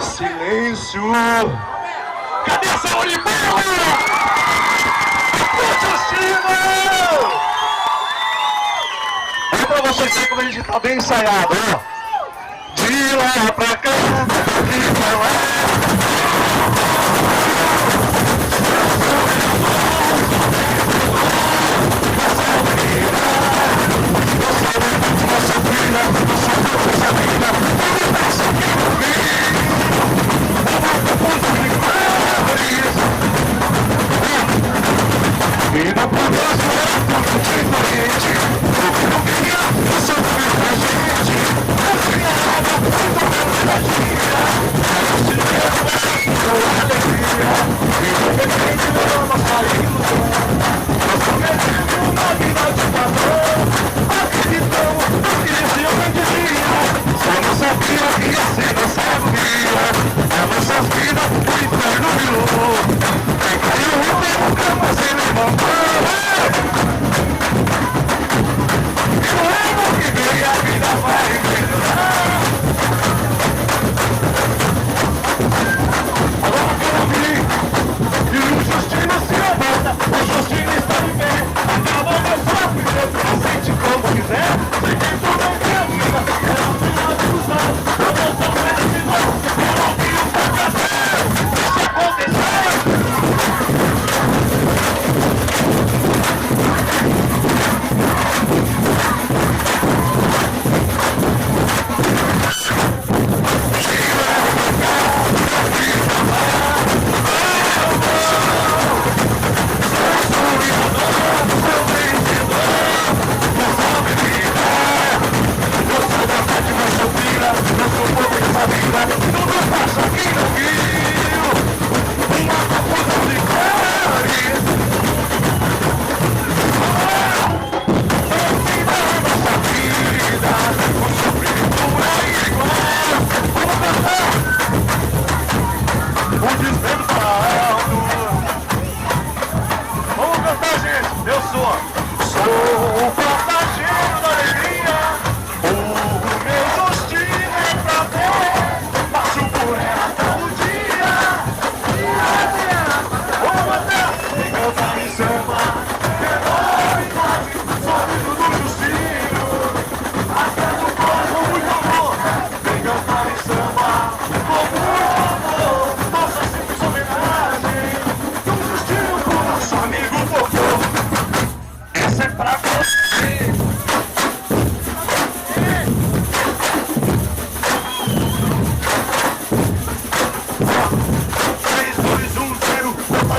Silêncio! Cadê essa Oliveira? Justina! É pra vocês verem como a gente tá bem ensaiado, ó. De lá pra cá, de pra lá.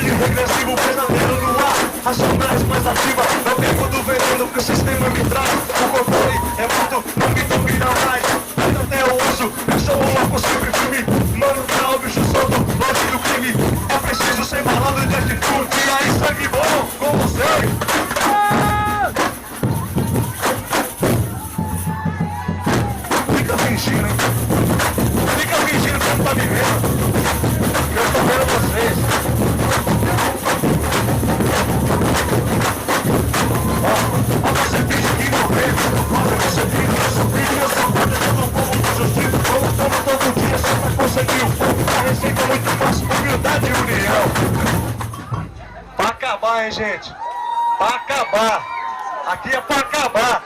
Regressivo, pesadelo no ar, racionais mais ativa. É o tempo do veneno que o sistema me traz. O controle é muito, não me domina mais. Ainda até o uso, eu sou uma possível filme. Mano, tá o bicho solto, longe do crime. É preciso ser malandro de atitude. E aí, sangue bom, com você. Fica fingindo, hein? Fica fingindo que não tá me vendo. Eu tô vendo vocês. Você finge que morreu, você finge que sofreu. Eu sou parte do povo do justiça. Como todo dia, só pra conseguir o fogo. A receita é muito fácil, humildade e união. Pra acabar, hein, gente? Pra acabar. Aqui é pra acabar.